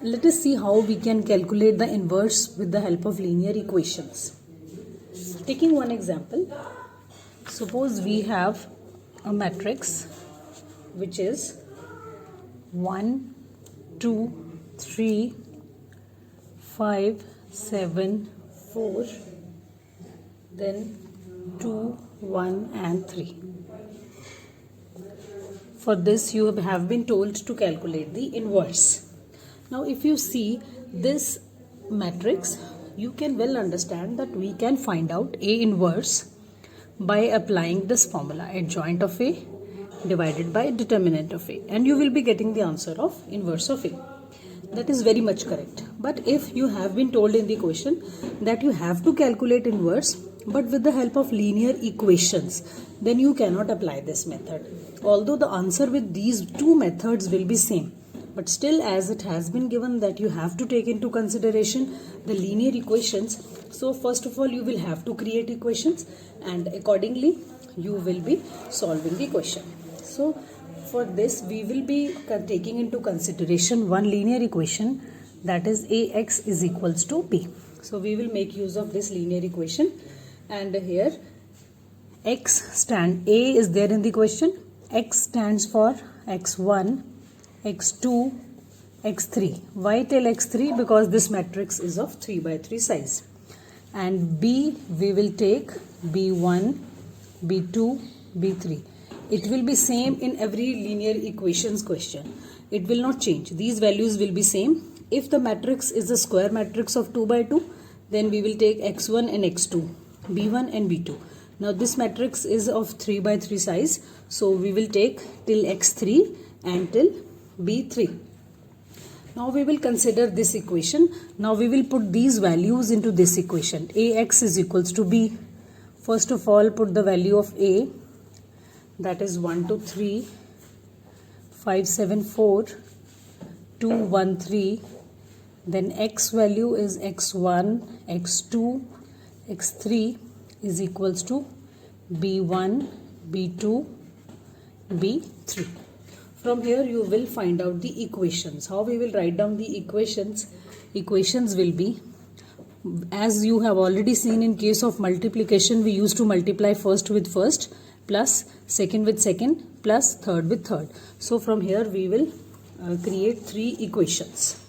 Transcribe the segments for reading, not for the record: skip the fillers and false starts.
Let us see how we can calculate the inverse with the help of linear equations. Taking one example, suppose we have a matrix which is 1, 2, 3, 5, 7, 4, then 2, 1 and 3. For this you have been told to calculate the inverse. Now if you see this matrix, you can well understand that we can find out A inverse by applying this formula, adjoint of A divided by determinant of A, and you will be getting the answer of inverse of A. That is very much correct. But if you have been told in the question that you have to calculate inverse but with the help of linear equations, then you cannot apply this method. Although the answer with these two methods will be same, but still, as it has been given that you have to take into consideration the linear equations, so first of all you will have to create equations and accordingly you will be solving the question. So for this we will be taking into consideration one linear equation, that is Ax is equals to B. So we will make use of this linear equation, and here A is there in the question. X stands for x1, x2, x3. Why till x3? Because this matrix is of 3 by 3 size. And B we will take B1, B2, B3. It will be same in every linear equations question. It will not change. These values will be same. If the matrix is a square matrix of 2 by 2, then we will take x1 and x2, B1 and B2. Now this matrix is of 3 by 3 size, so we will take till x3 and till B3. Now we will consider this equation. Now we will put these values into this equation. Ax is equals to B. First of all, put the value of A, that is 1, 2, 3, 5, 7, 4, 2, 1, 3. Then x value is x1, x2, x3 is equals to B1, B2, B3. From here you will find out the equations. How we will write down the equations? Equations will be, as you have already seen in case of multiplication, we used to multiply first with first, plus second with second, plus third with third. So from here we will create 3 equations.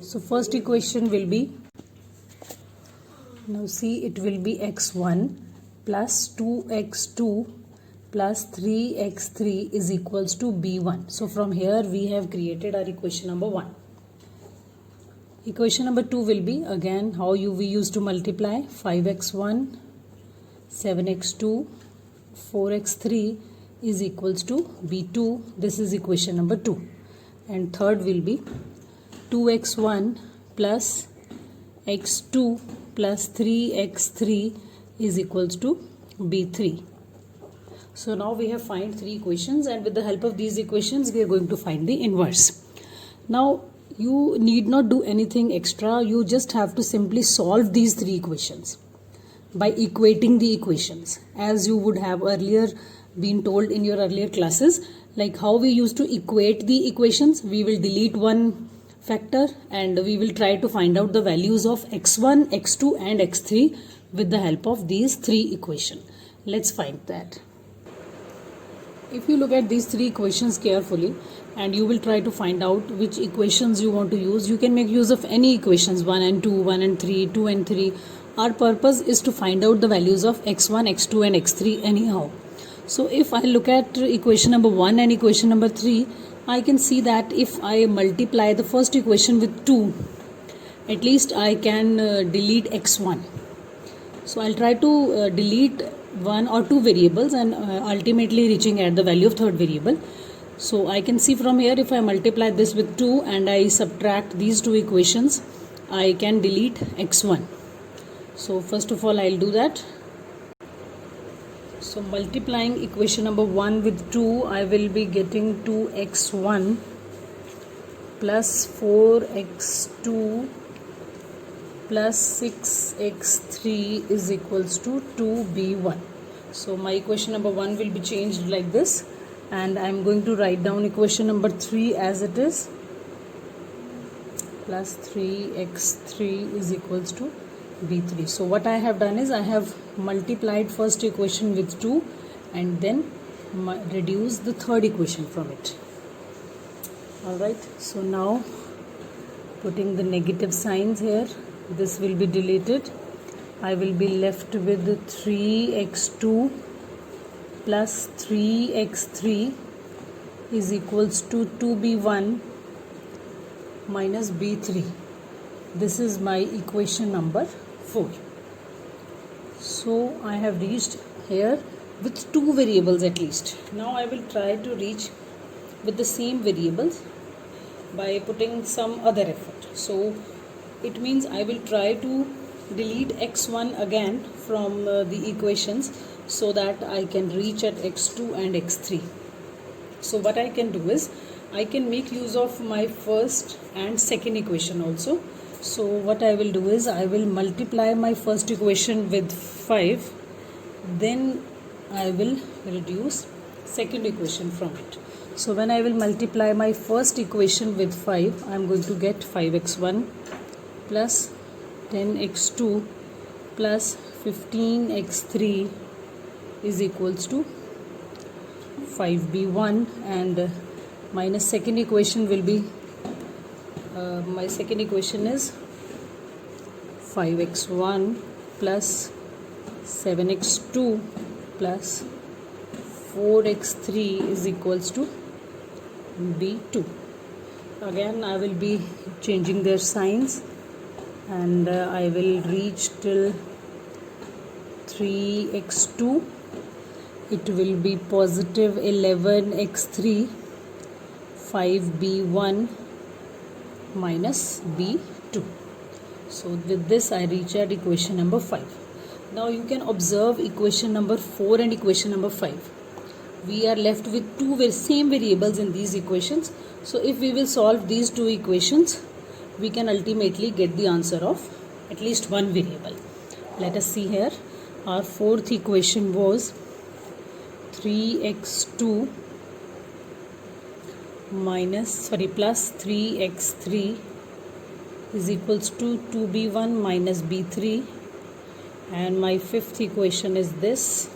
So first equation will be, now see, it will be x1 plus 2x2 plus 3x3 is equals to b1. So from here we have created our equation number 1. Equation number 2 will be, again how we used to multiply, 5x1, 7x2, 4x3 is equals to b2. This is equation number 2. And third will be 2x1 plus x2 plus 3x3 is equals to b3. So now we have find 3 equations, and with the help of these equations we are going to find the inverse. Now you need not do anything extra. You just have to simply solve these 3 equations by equating the equations, as you would have earlier been told in your earlier classes. Like how we used to equate the equations, we will delete one factor and we will try to find out the values of x1, x2 and x3 with the help of these 3 equations. Let's find that. If you look at these 3 equations carefully and you will try to find out which equations you want to use, you can make use of any equations, 1 and 2, 1 and 3, 2 and 3. Our purpose is to find out the values of x1, x2 and x3 anyhow. So if I look at equation number 1 and equation number 3, I can see that if I multiply the first equation with 2, at least I can delete x1. So I'll try to delete 1 or 2 variables and ultimately reaching at the value of third variable. So I can see from here, if I multiply this with 2 and I subtract these 2 equations, I can delete x1. So first of all I'll do that. So multiplying equation number 1 with 2, I will be getting 2x1 plus 4x2 plus 6x3 is equals to 2b1. So my equation number 1 will be changed like this, and I am going to write down equation number 3 as it is. plus 3x3 is equals to b3. So what I have done is I have multiplied first equation with 2 and then reduced the third equation from it. Alright, so now putting the negative signs here, this will be deleted. I will be left with 3x2 plus 3x3 is equals to 2b1 minus b3. This is my equation number 4. So I have reached here with 2 variables at least. Now I will try to reach with the same variables by putting some other effort. So it means I will try to delete x1 again from the equations so that I can reach at x2 and x3. So what I can do is I can make use of my first and second equation also. So what I will do is I will multiply my first equation with 5, then I will reduce second equation from it. So when I will multiply my first equation with 5, I am going to get 5x1 plus 10x2 plus 15x3 is equals to 5b1, and my second equation will be my second equation is 5x1 plus 7x2 plus 4x3 is equals to b2. Again I will be changing their signs and I will reach till 3x2. It will be positive 11x3 5b1 minus b2. So with this I reach at equation number 5. Now you can observe equation number 4 and equation number 5. We are left with two same variables in these equations. So if we will solve these two equations, we can ultimately get the answer of at least one variable. Let us see here. Our fourth equation was 3x2 plus 3x3 is equals to 2b1 minus b3, and my fifth equation is this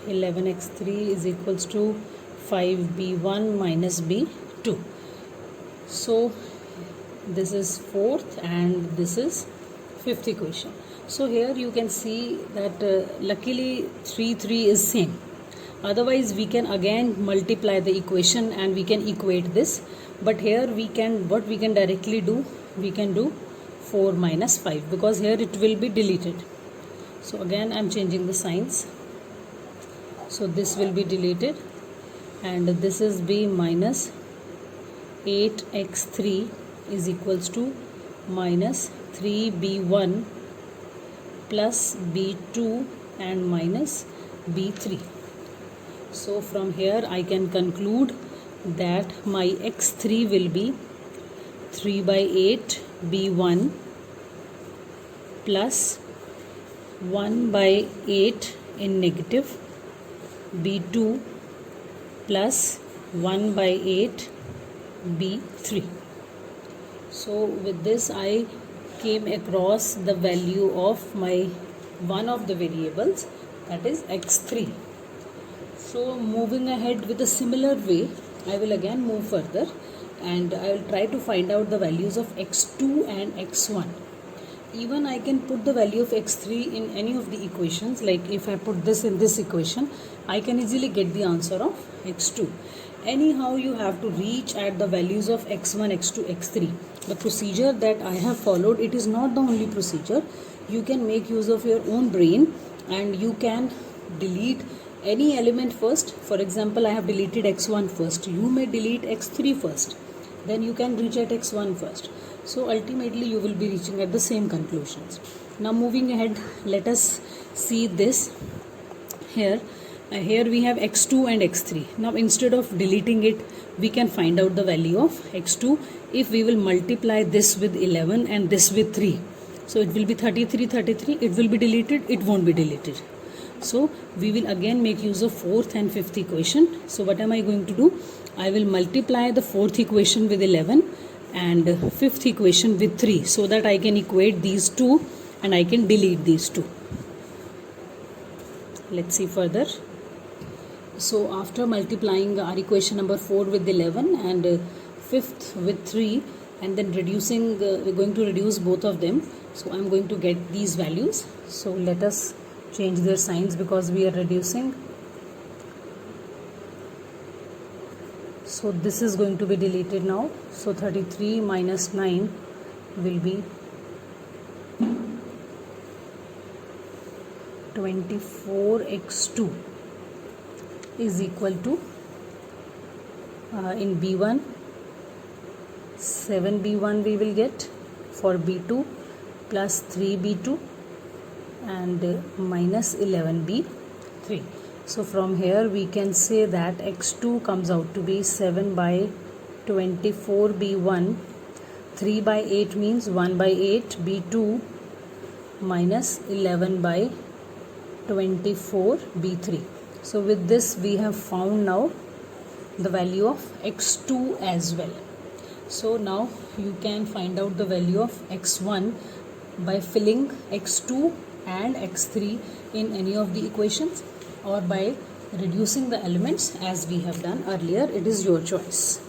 11x3 is equals to 5b1 minus b2. So this is fourth and this is fifth equation. So here you can see that luckily 3 is same. Otherwise we can again multiply the equation and we can equate this. But here we can directly do, we can do 4 minus 5 because here it will be deleted. So again I am changing the signs. So this will be deleted and this is b minus 8x3 is equals to minus 3b1 plus b2 and minus b3. So from here I can conclude that my x3 will be 3 by 8 b1 plus 1 by 8 in negative b2 plus 1 by 8 b3. So with this I came across the value of my one of the variables, that is x3. So moving ahead with a similar way, I will again move further and I will try to find out the values of x2 and x1. Even I can put the value of x3 in any of the equations, like if I put this in this equation, I can easily get the answer of x2. Anyhow, you have to reach at the values of x1, x2, x3. The procedure that I have followed, it is not the only procedure. You can make use of your own brain and you can delete any element first. For example, I have deleted x1 first. You may delete x3 first. Then you can reach at x1 first. So ultimately you will be reaching at the same conclusions. Now moving ahead, let us see this here. Here we have x2 and x3. Now instead of deleting it, we can find out the value of x2 if we will multiply this with 11 and this with 3. So it will be 33. It will be deleted, it won't be deleted. So we will again make use of fourth and fifth equation. So what am I going to do? I will multiply the fourth equation with 11 and fifth equation with 3, so that I can equate these two and I can delete these two. Let's see further. So after multiplying our equation number 4 with 11 and fifth with 3 and then reducing, we're going to reduce both of them. So I'm going to get these values. So let us change their signs because we are reducing. So this is going to be deleted now. So 33 minus 9 will be 24x2 is equal to in B1 7B1 we will get, for B2 plus 3B2 and minus 11B3. So from here we can say that x2 comes out to be 7 by 24B1, 3 by 8 means 1 by 8 B2 minus 11 by 24B3. So with this we have found now the value of x2 as well. So now you can find out the value of x1 by filling x2 and x3 in any of the equations or by reducing the elements as we have done earlier. It is your choice.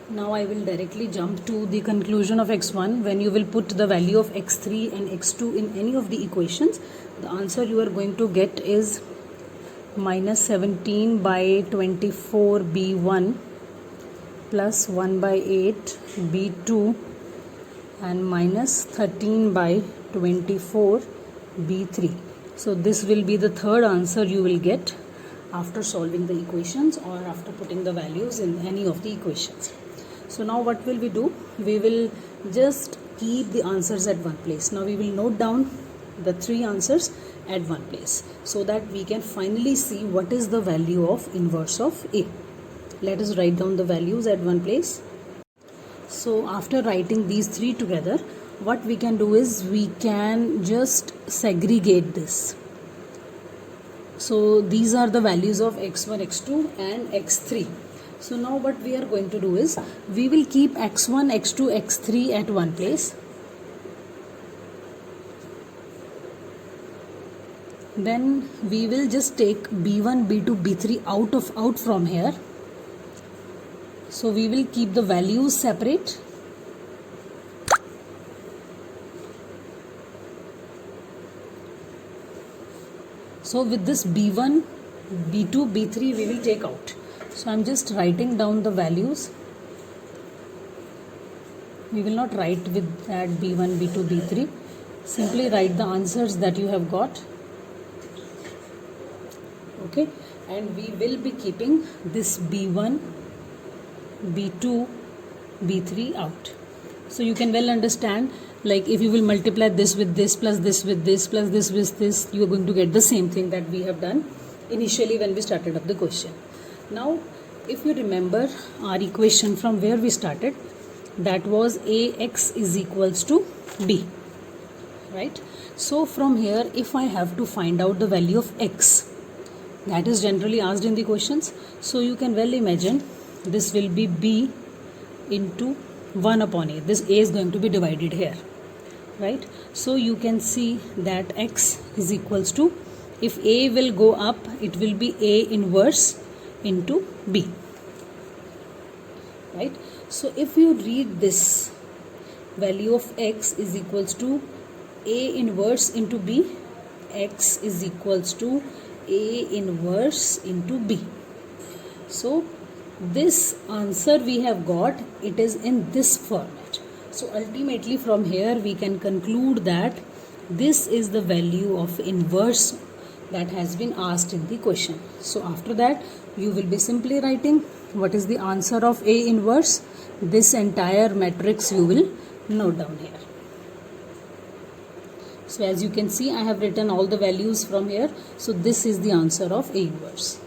Now I will directly jump to the conclusion of x1. When you will put the value of x3 and x2 in any of the equations, the answer you are going to get is minus 17 by 24b1 plus 1 by 8 b2 and minus 13 by 24 b3. So this will be the third answer you will get after solving the equations or after putting the values in any of the equations. So now what will we do? We will just keep the answers at one place. Now we will note down the three answers at one place so that we can finally see what is the value of inverse of A. Let us write down the values at one place. So after writing these three together, what we can do is we can just segregate this. So these are the values of x1, x2 and x3. So now what we are going to do is we will keep x1, x2, x3 at one place. Then we will just take b1, b2, b3 out from here. So we will keep the values separate. So with this b1, b2, b3 we will take out. So I am just writing down the values. We will not write with that b1, b2, b3. Simply write the answers that you have got. Okay, and we will be keeping this b1, b2, b3 out. So you can well understand, like if you will multiply this with this plus this with this plus this with this, you are going to get the same thing that we have done initially when we started up the question. Now if you remember our equation from where we started, that was ax is equals to b, right? So from here, if I have to find out the value of x, that is generally asked in the questions, so you can well imagine this will be b into 1 upon a. This a is going to be divided here, right? So you can see that x is equals to, if a will go up, it will be a inverse into b, right? So if you read this, value of x is equals to a inverse into b, x is equals to a inverse into b. So this answer we have got, it is in this format. So ultimately from here we can conclude that this is the value of inverse that has been asked in the question. So after that you will be simply writing what is the answer of A inverse. This entire matrix you will note down here. So as you can see, I have written all the values from here. So this is the answer of A inverse.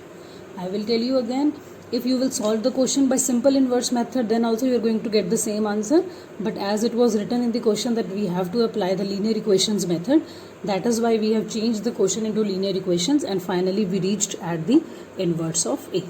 I will tell you again, if you will solve the question by simple inverse method, then also you are going to get the same answer. But as it was written in the question that we have to apply the linear equations method, that is why we have changed the question into linear equations and finally we reached at the inverse of A.